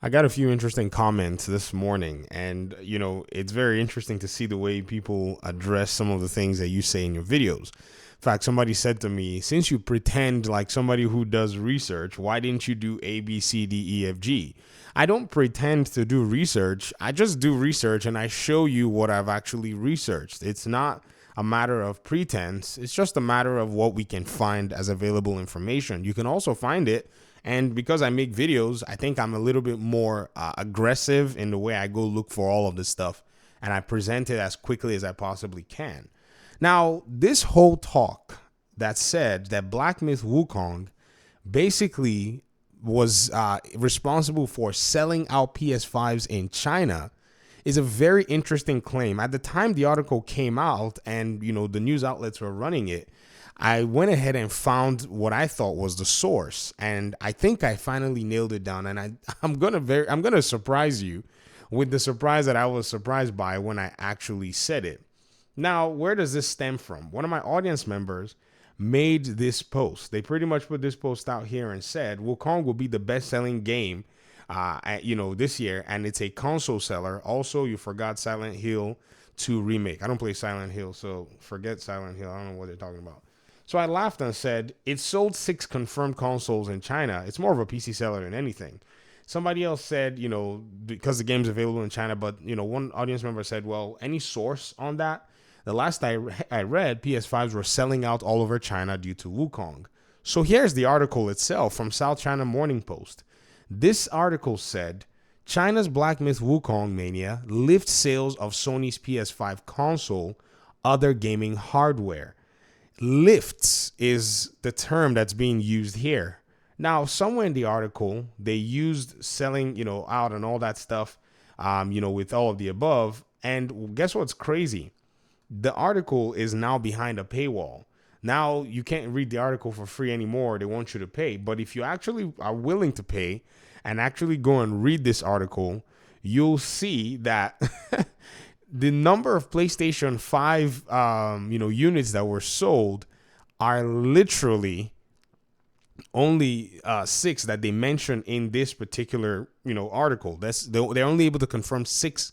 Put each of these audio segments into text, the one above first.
I got a few interesting comments this morning, and it's very interesting to see the way people address some of the things that you say in your videos. In fact, somebody said to me, since you pretend like somebody who does research, why didn't you do A, B, C, D, E, F, G? I don't pretend to do research. I just do research and I show you what I've actually researched. It's not a matter of pretense. It's just a matter of what we can find as available information. You can also find it. And because I make videos, I think I'm a little bit more aggressive in the way I go look for all of this stuff. And I present it as quickly as I possibly can. Now, this whole talk that said that Black Myth Wukong basically was responsible for selling out PS5s in China is a very interesting claim. At the time the article came out and the news outlets were running it, I went ahead and found what I thought was the source, and I think I finally nailed it down. And I'm gonna surprise you with the surprise that I was surprised by when I actually said it. Now, where does this stem from? One of my audience members made this post. They pretty much put this post out here and said Wukong will be the best-selling game, this year, and it's a console seller. Also, you forgot Silent Hill 2 remake. I don't play Silent Hill, so forget Silent Hill. I don't know what they're talking about. So I laughed and said, it sold 6 confirmed consoles in China. It's more of a PC seller than anything. Somebody else said, because the game's available in China, but, one audience member said, well, any source on that? The last I read, PS5s were selling out all over China due to Wukong. So here's the article itself from South China Morning Post. This article said, China's Black Myth Wukong mania lifts sales of Sony's PS5 console, other gaming hardware. Lifts is the term that's being used here. Now, somewhere in the article, they used selling, out and all that stuff, with all of the above. And guess what's crazy? The article is now behind a paywall. Now you can't read the article for free anymore. They want you to pay. But if you actually are willing to pay and actually go and read this article, you'll see that the number of PlayStation 5, units that were sold are literally only 6 that they mention in this particular, article. They're only able to confirm 6,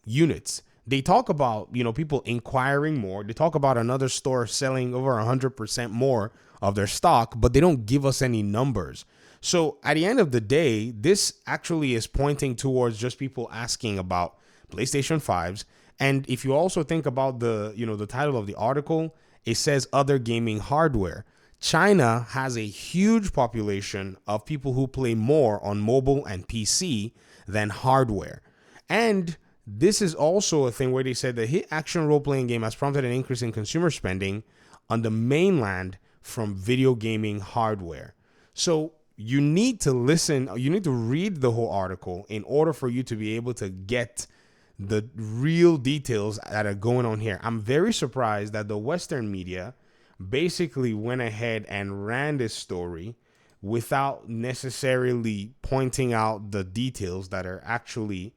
units. They talk about, people inquiring more. They talk about another store selling over 100% more of their stock, but they don't give us any numbers. So at the end of the day, this actually is pointing towards just people asking about PlayStation 5s. And if you also think about the title of the article, it says other gaming hardware. China has a huge population of people who play more on mobile and PC than hardware. And this is also a thing where they said the hit action role-playing game has prompted an increase in consumer spending on the mainland from video gaming hardware. So you need to listen, you need to read the whole article in order for you to be able to get the real details that are going on here. I'm very surprised that the Western media basically went ahead and ran this story without necessarily pointing out the details that are actually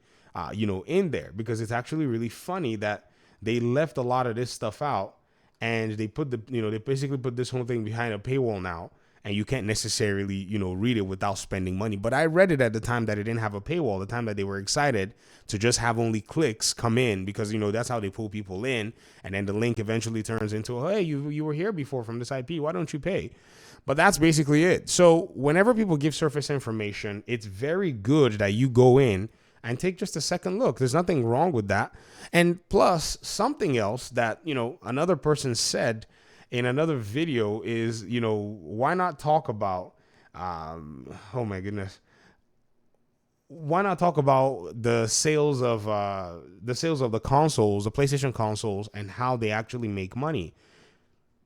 in there, because it's actually really funny that they left a lot of this stuff out and they put they basically put this whole thing behind a paywall now, and you can't necessarily, read it without spending money. But I read it at the time that it didn't have a paywall, the time that they were excited to just have only clicks come in, because, that's how they pull people in. And then the link eventually turns into, hey, you were here before from this IP. Why don't you pay? But that's basically it. So whenever people give surface information, it's very good that you go in and take just a second look. There's nothing wrong with that. And plus, something else that, another person said in another video is, why not talk about, oh my goodness, why not talk about the sales of the consoles, the PlayStation consoles, and how they actually make money?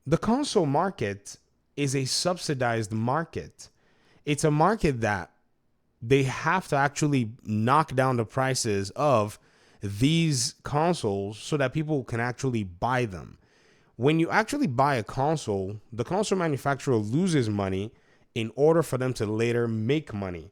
The console market is a subsidized market. It's a market that they have to actually knock down the prices of these consoles so that people can actually buy them. When you actually buy a console, the console manufacturer loses money in order for them to later make money.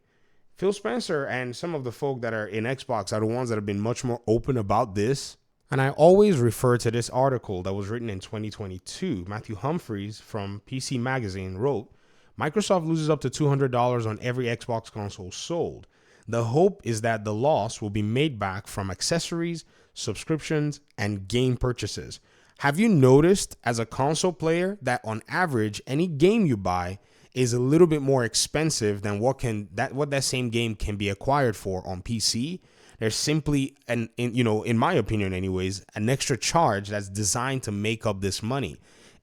Phil Spencer and some of the folk that are in Xbox are the ones that have been much more open about this. And I always refer to this article that was written in 2022. Matthew Humphreys from PC Magazine wrote, Microsoft loses up to $200 on every Xbox console sold. The hope is that the loss will be made back from accessories, subscriptions, and game purchases. Have you noticed as a console player that on average, any game you buy is a little bit more expensive than what that same game can be acquired for on PC? There's simply in my opinion anyways, an extra charge that's designed to make up this money.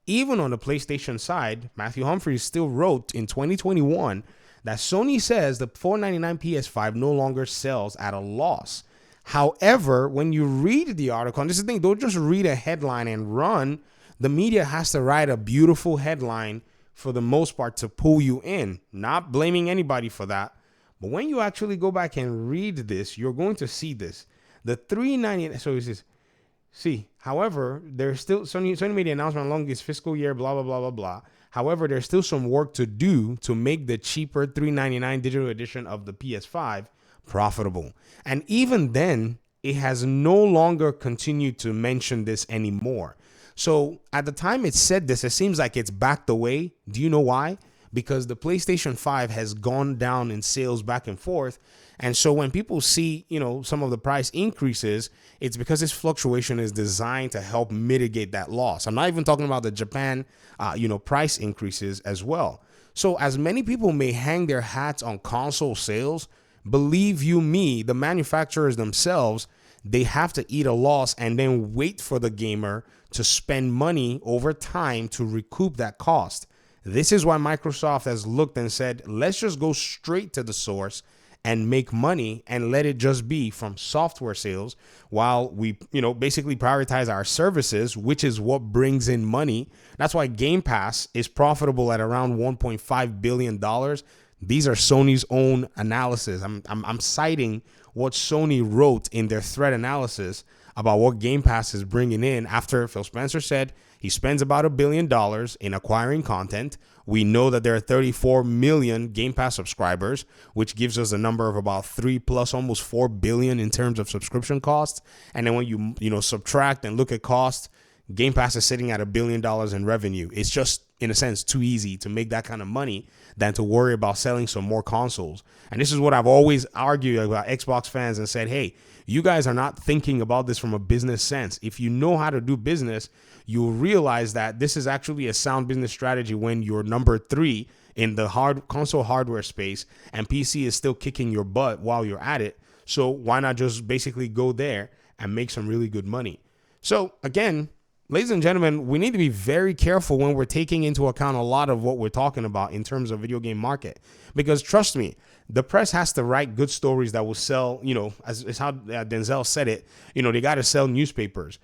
Even on the PlayStation side, Matthew Humphries still wrote in 2021 that Sony says the $499 PS5 no longer sells at a loss. However, when you read the article, and this is the thing, don't just read a headline and run. The media has to write a beautiful headline for the most part to pull you in. Not blaming anybody for that. But when you actually go back and read this, you're going to see this. The $399, so it says, however, there's still, Sony made the announcement along this fiscal year, blah, blah, blah, blah, blah. However, there's still some work to do to make the cheaper $399 digital edition of the PS5 profitable. And even then, it has no longer continued to mention this anymore. So at the time it said this, it seems like it's backed away. Do you know why? Because the PlayStation 5 has gone down in sales back and forth. And so when people see, some of the price increases, it's because this fluctuation is designed to help mitigate that loss. I'm not even talking about the Japan, price increases as well. So as many people may hang their hats on console sales, believe you me, the manufacturers themselves, they have to eat a loss and then wait for the gamer to spend money over time to recoup that cost. This is why Microsoft has looked and said, let's just go straight to the source and make money and let it just be from software sales while we, basically prioritize our services, which is what brings in money. That's why Game Pass is profitable at around $1.5 billion. These are Sony's own analysis. I'm citing what Sony wrote in their threat analysis about what Game Pass is bringing in after Phil Spencer said he spends about $1 billion in acquiring content. We know that there are 34 million Game Pass subscribers, which gives us a number of about 3 plus almost 4 billion in terms of subscription costs. And then when you subtract and look at costs, Game Pass is sitting at $1 billion in revenue. It's just, in a sense, too easy to make that kind of money than to worry about selling some more consoles. And this is what I've always argued about Xbox fans and said, hey, you guys are not thinking about this from a business sense. If you know how to do business, you'll realize that this is actually a sound business strategy when you're number 3 in the console hardware space and PC is still kicking your butt while you're at it. So why not just basically go there and make some really good money? So again, ladies and gentlemen, we need to be very careful when we're taking into account a lot of what we're talking about in terms of video game market. Because trust me, the press has to write good stories that will sell, as how Denzel said it, they got to sell newspapers,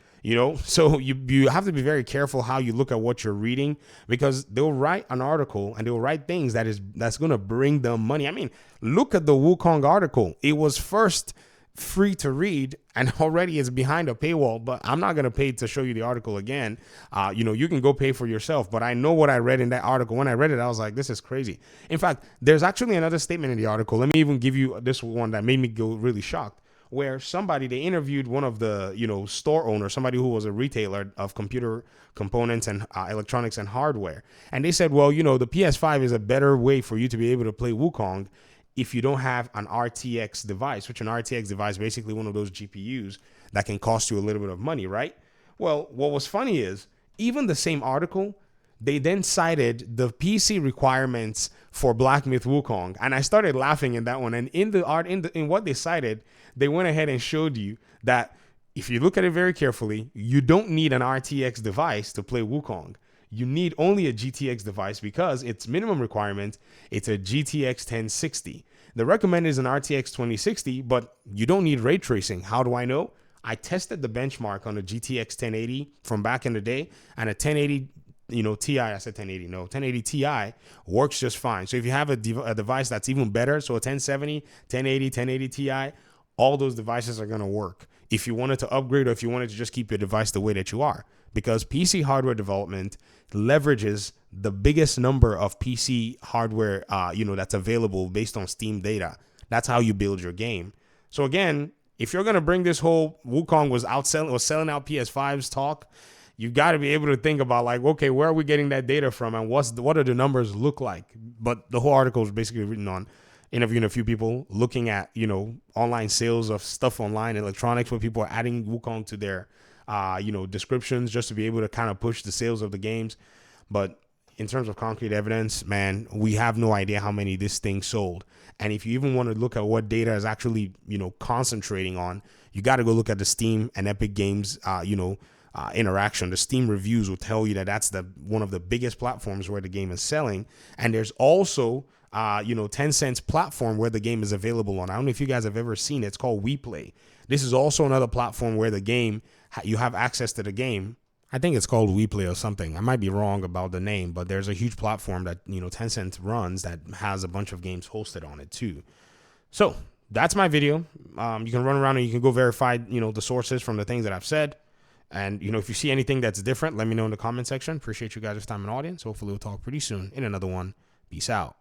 So you have to be very careful how you look at what you're reading, because they'll write an article and they'll write things that's going to bring them money. I mean, look at the Wukong article. It was first free to read and already it's behind a paywall, but I'm not going to pay to show you the article again. You can go pay for yourself, but I know what I read in that article. When I read it, I was like, this is crazy. In fact, there's actually another statement in the article. Let me even give you this one that made me go really shocked, where they interviewed one of the, store owners, somebody who was a retailer of computer components and electronics and hardware. And they said, well, the PS5 is a better way for you to be able to play Wukong if you don't have an RTX device, which an RTX device, basically one of those GPUs that can cost you a little bit of money, right? Well, what was funny is even the same article, they then cited the PC requirements for Black Myth Wukong. And I started laughing in that one. And in what they cited, they went ahead and showed you that if you look at it very carefully, you don't need an RTX device to play Wukong. You need only a GTX device because its minimum requirement, it's a GTX 1060. The recommended is an RTX 2060, but you don't need ray tracing. How do I know? I tested the benchmark on a GTX 1080 from back in the day, and a 1080, Ti, I said 1080, no, 1080 Ti works just fine. So if you have a device that's even better, so a 1070, 1080, 1080 Ti, all those devices are going to work. If you wanted to upgrade or if you wanted to just keep your device the way that you are. Because PC hardware development leverages the biggest number of PC hardware, that's available based on Steam data. That's how you build your game. So again, if you're going to bring this whole Wukong was selling out PS5's talk, you got to be able to think about like, okay, where are we getting that data from, and what do the numbers look like? But the whole article is basically written on interviewing a few people, looking at, you know, online sales of stuff online, electronics, where people are adding Wukong to their, you know, descriptions just to be able to kind of push the sales of the games. But in terms of concrete evidence, man, we have no idea how many this thing sold. And if you even want to look at what data is actually, you know, concentrating on, you got to go look at the Steam and Epic Games, interaction. The Steam reviews will tell you that that's one of the biggest platforms where the game is selling. And there's also, Tencent's platform where the game is available on. I don't know if you guys have ever seen it. It's called WePlay. This is also another platform where the game, you have access to the game. I think it's called WePlay or something. I might be wrong about the name, but there's a huge platform that, you know, Tencent runs that has a bunch of games hosted on it too. So that's my video. You can run around and you can go verify, you know, the sources from the things that I've said. And, you know, if you see anything that's different, let me know in the comment section. Appreciate you guys' time and audience. Hopefully we'll talk pretty soon in another one. Peace out.